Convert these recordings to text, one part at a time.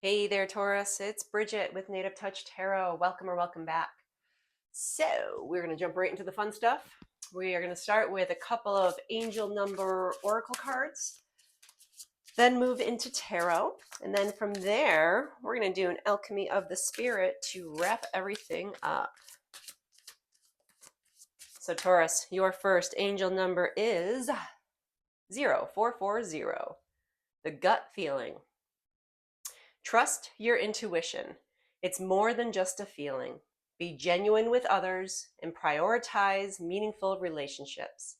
Hey there, Taurus. It's Bridget with Native Touch Tarot. Welcome or welcome back. So we're going to jump right into the fun stuff. We are going to start with a couple of angel number oracle cards, then move into tarot. And then from there, we're going to do an alchemy of the spirit to wrap everything up. So Taurus, your first angel number is 0440, the gut feeling. Trust your intuition. It's more than just a feeling. Be genuine with others and prioritize meaningful relationships.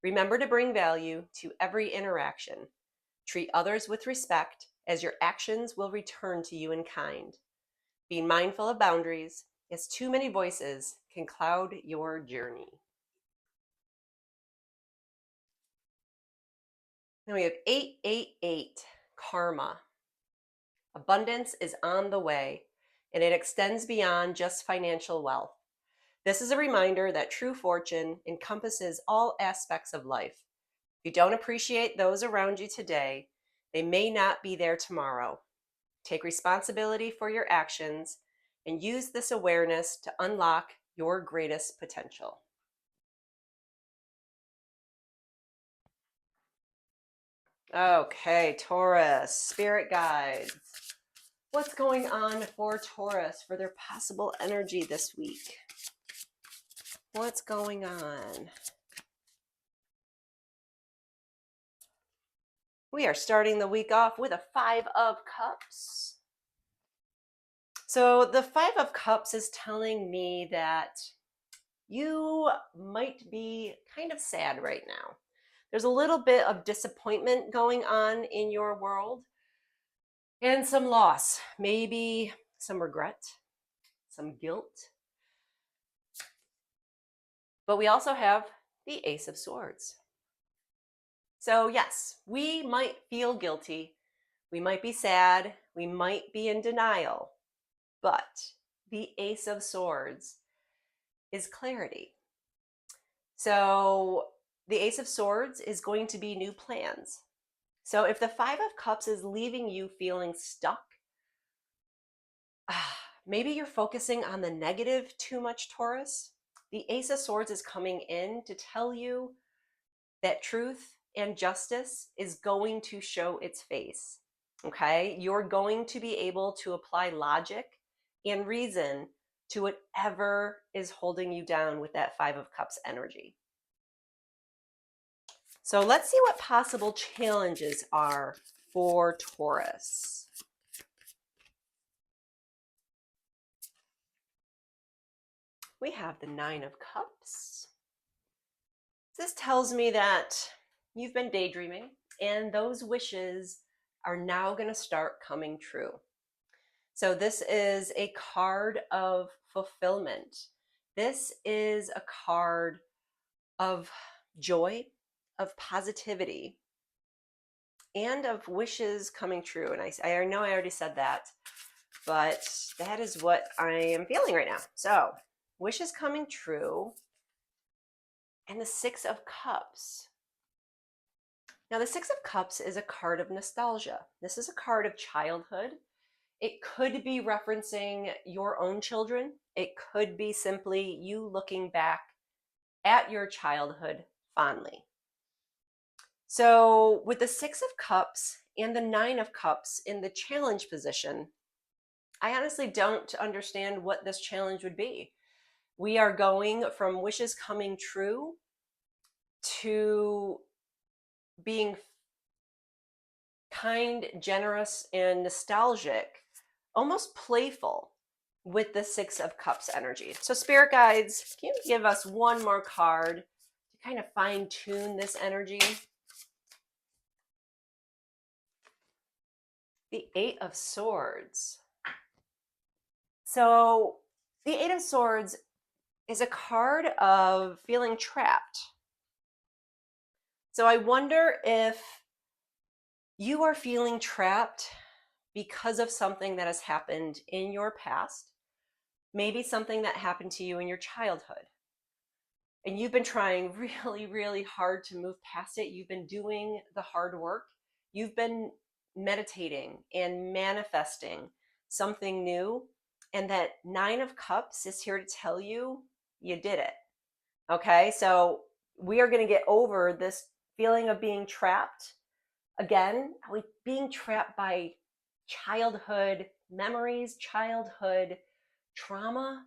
Remember to bring value to every interaction. Treat others with respect, as your actions will return to you in kind. Be mindful of boundaries, as too many voices can cloud your journey. Then we have 888, karma. Abundance is on the way, and it extends beyond just financial wealth. This is a reminder that true fortune encompasses all aspects of life. If you don't appreciate those around you today, they may not be there tomorrow. Take responsibility for your actions and use this awareness to unlock your greatest potential. Okay, Taurus, spirit guides. What's going on for Taurus for their possible energy this week? What's going on? We are starting the week off with a 5 of Cups. So the 5 of Cups is telling me that you might be kind of sad right now. There's a little bit of disappointment going on in your world and some loss, maybe some regret, some guilt. But we also have the Ace of Swords. So yes, we might feel guilty, we might be sad, we might be in denial, but the Ace of Swords is clarity. So the Ace of Swords is going to be new plans. So if the 5 of Cups is leaving you feeling stuck, maybe you're focusing on the negative too much, Taurus. The Ace of Swords is coming in to tell you that truth and justice is going to show its face. Okay, you're going to be able to apply logic and reason to whatever is holding you down with that 5 of Cups energy. So let's see what possible challenges are for Taurus. We have the 9 of Cups. This tells me that you've been daydreaming and those wishes are now going to start coming true. So this is a card of fulfillment. This is a card of joy, of positivity, and of wishes coming true. And I know I already said that, but that is what I am feeling right now. So wishes coming true, and the 6 of Cups. Now the 6 of Cups is a card of nostalgia. This is a card of childhood. It could be referencing your own children. It could be simply you looking back at your childhood fondly. So with the 6 of Cups and the 9 of Cups in the challenge position, I honestly don't understand what this challenge would be. We are going from wishes coming true to being kind, generous, and nostalgic, almost playful with the 6 of Cups energy. So spirit guides, can you give us one more card to kind of fine tune this energy? The 8 of Swords. So the 8 of Swords is a card of feeling trapped. So I wonder if you are feeling trapped because of something that has happened in your past, maybe something that happened to you in your childhood. And you've been trying really, really hard to move past it. You've been doing the hard work. You've been meditating and manifesting something new. And that Nine of Cups is here to tell you you did it. Okay, so we are going to get over this feeling of being trapped. Again, being trapped by childhood memories, childhood trauma.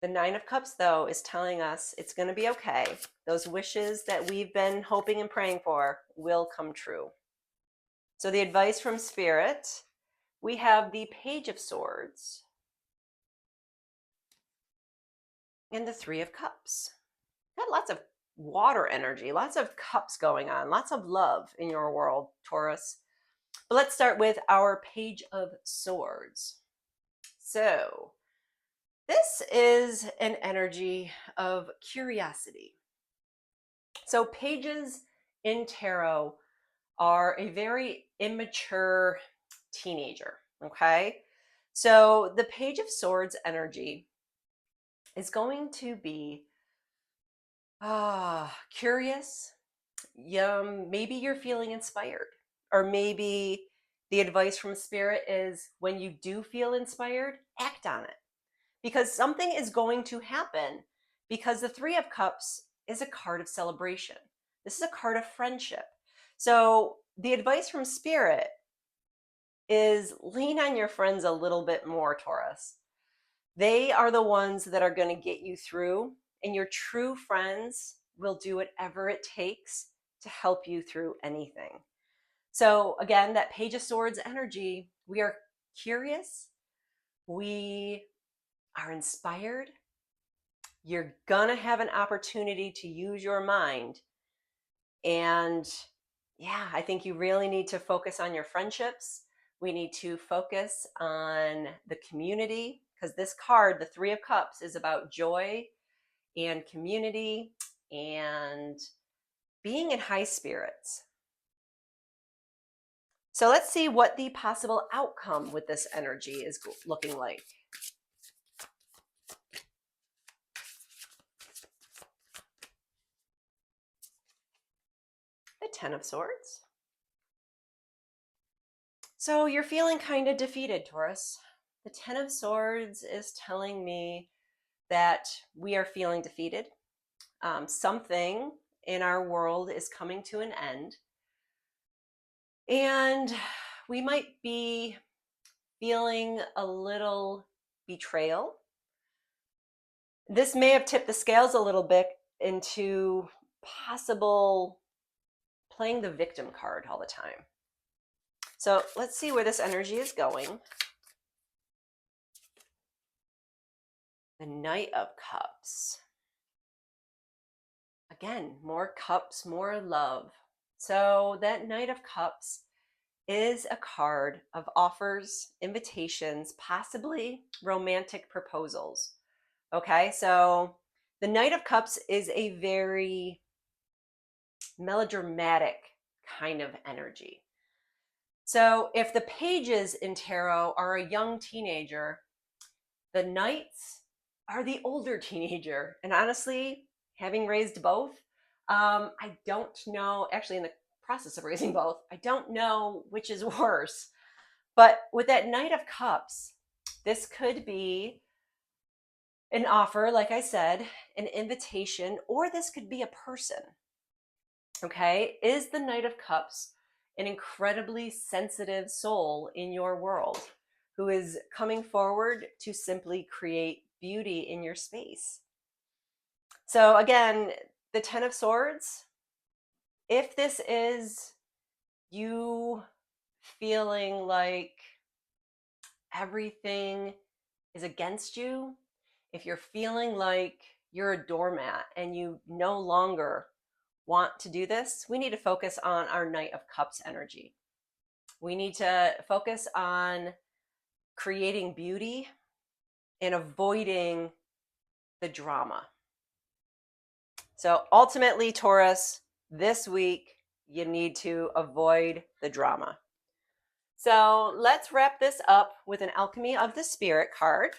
The Nine of Cups, though, is telling us it's going to be okay. Those wishes that we've been hoping and praying for will come true. So the advice from Spirit, we have the Page of Swords and the Three of Cups. Got lots of water energy, lots of cups going on, lots of love in your world, Taurus. But let's start with our Page of Swords. So this is an energy of curiosity. So pages in tarot are a very immature teenager, okay? So the Page of Swords energy is going to be curious. Maybe you're feeling inspired, or maybe the advice from Spirit is when you do feel inspired, act on it, because something is going to happen, because the Three of Cups is a card of celebration. This is a card of friendship. So the advice from Spirit is lean on your friends a little bit more, Taurus. They are the ones that are going to get you through, and your true friends will do whatever it takes to help you through anything. So again, that Page of Swords energy, we are curious, we are inspired. You're gonna have an opportunity to use your mind. And yeah, I think you really need to focus on your friendships. We need to focus on the community, because this card, the Three of Cups, is about joy and community and being in high spirits. So let's see what the possible outcome with this energy is looking like. The Ten of Swords. So you're feeling kind of defeated, Taurus. The Ten of Swords is telling me that we are feeling defeated. Something in our world is coming to an end. And we might be feeling a little betrayal. This may have tipped the scales a little bit into possible playing the victim card all the time. So let's see where this energy is going. The Knight of Cups. Again, more cups, more love. So that Knight of Cups is a card of offers, invitations, possibly romantic proposals. Okay, so the Knight of Cups is a very melodramatic kind of energy. So if the pages in tarot are a young teenager, the knights are the older teenager. And honestly, having raised both, I don't know, actually in the process of raising both, I don't know which is worse. But with that Knight of Cups, this could be an offer, like I said, an invitation, or this could be a person. Okay, is the Knight of Cups an incredibly sensitive soul in your world who is coming forward to simply create beauty in your space? So again, the Ten of Swords, if this is you feeling like everything is against you, if you're feeling like you're a doormat and you no longer want to do this, we need to focus on our Knight of Cups energy. We need to focus on creating beauty and avoiding the drama. So ultimately, Taurus, this week, you need to avoid the drama. So let's wrap this up with an Alchemy of the Spirit card.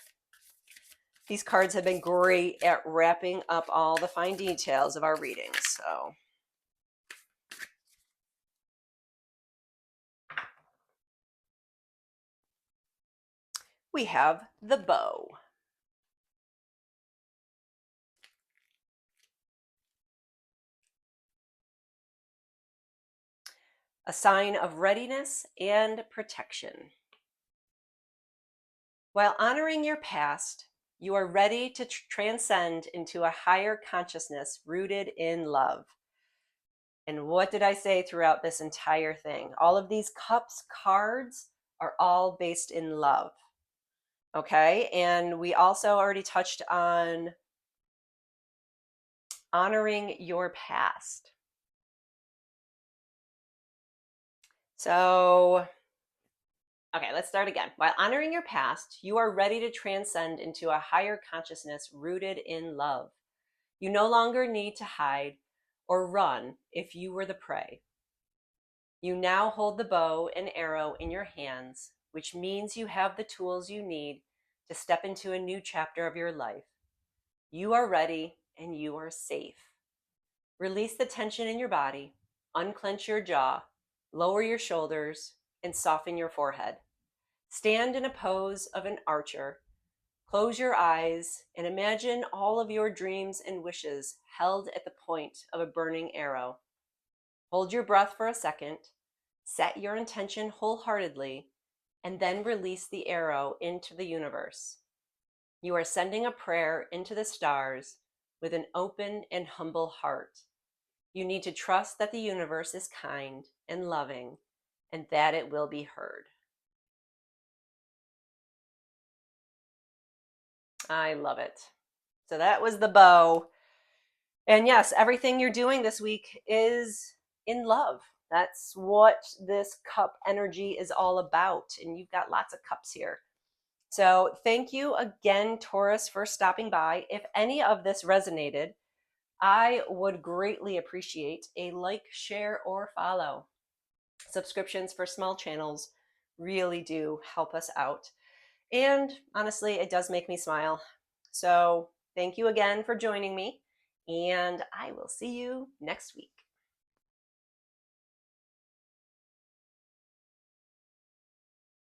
These cards have been great at wrapping up all the fine details of our readings. So we have the bow. A sign of readiness and protection. While honoring your past, you are ready to transcend into a higher consciousness rooted in love. And what did I say throughout this entire thing? All of these cups cards are all based in love. Okay, and we also already touched on honoring your past. So, okay, let's start again. While honoring your past, you are ready to transcend into a higher consciousness rooted in love. You no longer need to hide or run if you were the prey. You now hold the bow and arrow in your hands, which means you have the tools you need to step into a new chapter of your life. You are ready and you are safe. Release the tension in your body, unclench your jaw, lower your shoulders, and soften your forehead. Stand in a pose of an archer. Close your eyes and imagine all of your dreams and wishes held at the point of a burning arrow. Hold your breath for a second, set your intention wholeheartedly, and then release the arrow into the universe. You are sending a prayer into the stars with an open and humble heart. You need to trust that the universe is kind and loving and that it will be heard. I love it. So that was the bow. And yes, everything you're doing this week is in love. That's what this cup energy is all about. And you've got lots of cups here. So thank you again, Taurus, for stopping by. If any of this resonated, I would greatly appreciate a like, share, or follow. Subscriptions for small channels really do help us out. And honestly, it does make me smile. So thank you again for joining me, and I will see you next week.